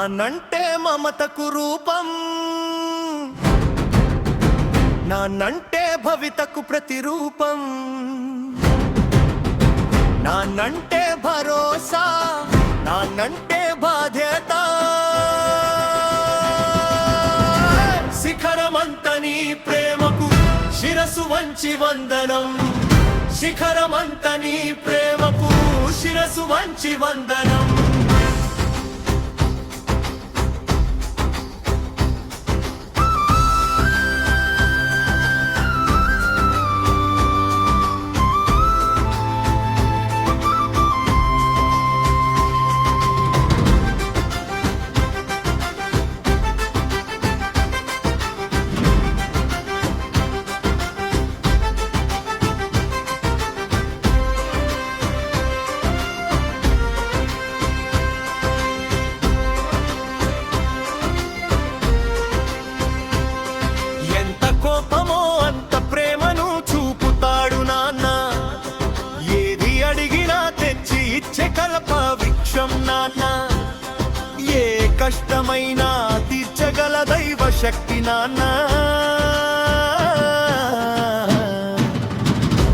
నాన్నంటే మమతకు రూపం, నాన్నంటే భవితకు ప్రతిరూపం, నాన్నంటే భరోసా, నాన్నంటే బాధ్యత. శిఖరమంతని ప్రేమకు శిరసు వంచి వందనం, శిఖరమంతని ప్రేమకు శిరసు వంచి వందనం. కోపమో అంత ప్రేమను చూపుతాడు నాన్న, ఏది అడిగినా తెచ్చి ఇచ్చే కల్ప వృక్షం నాన్న. ఏ కష్టమైనా తీర్చగల దైవ శక్తి నాన్న.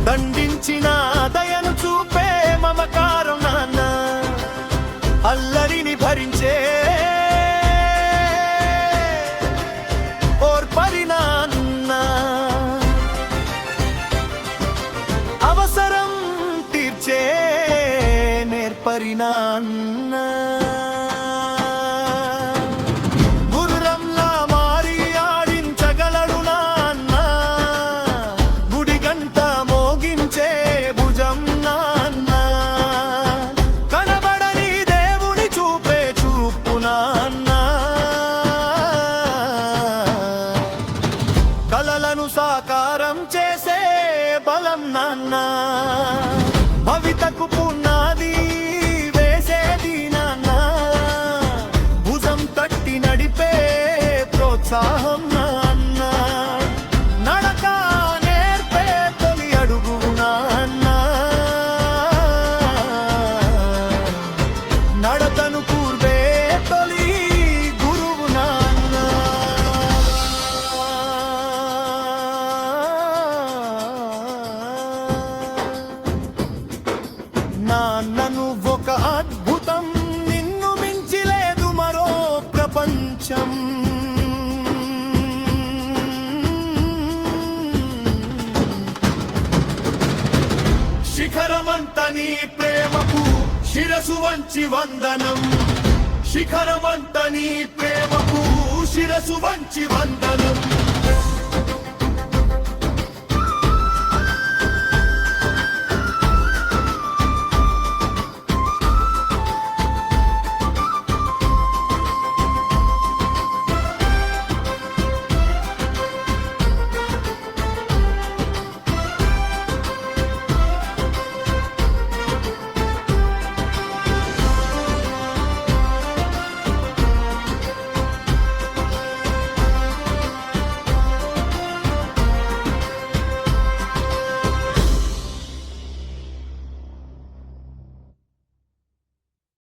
దండించిన దయను చూపే మమకారం నాన్న, అల్లరిని భరించే అవసరం తీర్చే నేర్పరి నాన్న. గుర్రంలా మారి ఆడించగలడు నాన్న, గుడిగంట మోగించే భుజం నాన్న. కనబడని దేవుని చూపే చూపు నాన్న, కలలను సాకారం చేసే బలం నాన్న. భవితకు పునాది వేసేది నాన్న, భుజం తట్టి నడిపే ప్రోత్సాహం నాన్న. నడక నేర్పే తొలి అడుగు నాన్న, నడతను కూర్వే తొలి గురువు నాన్న. నాన్నను ఒక అద్భుతం, నిన్ను మించి లేదు మరో ప్రపంచం. శిఖరమంతని ప్రేమకు శిరసు వంచి వందనం, శిఖరమంతని ప్రేమకు శిరసు వంచి వందనం.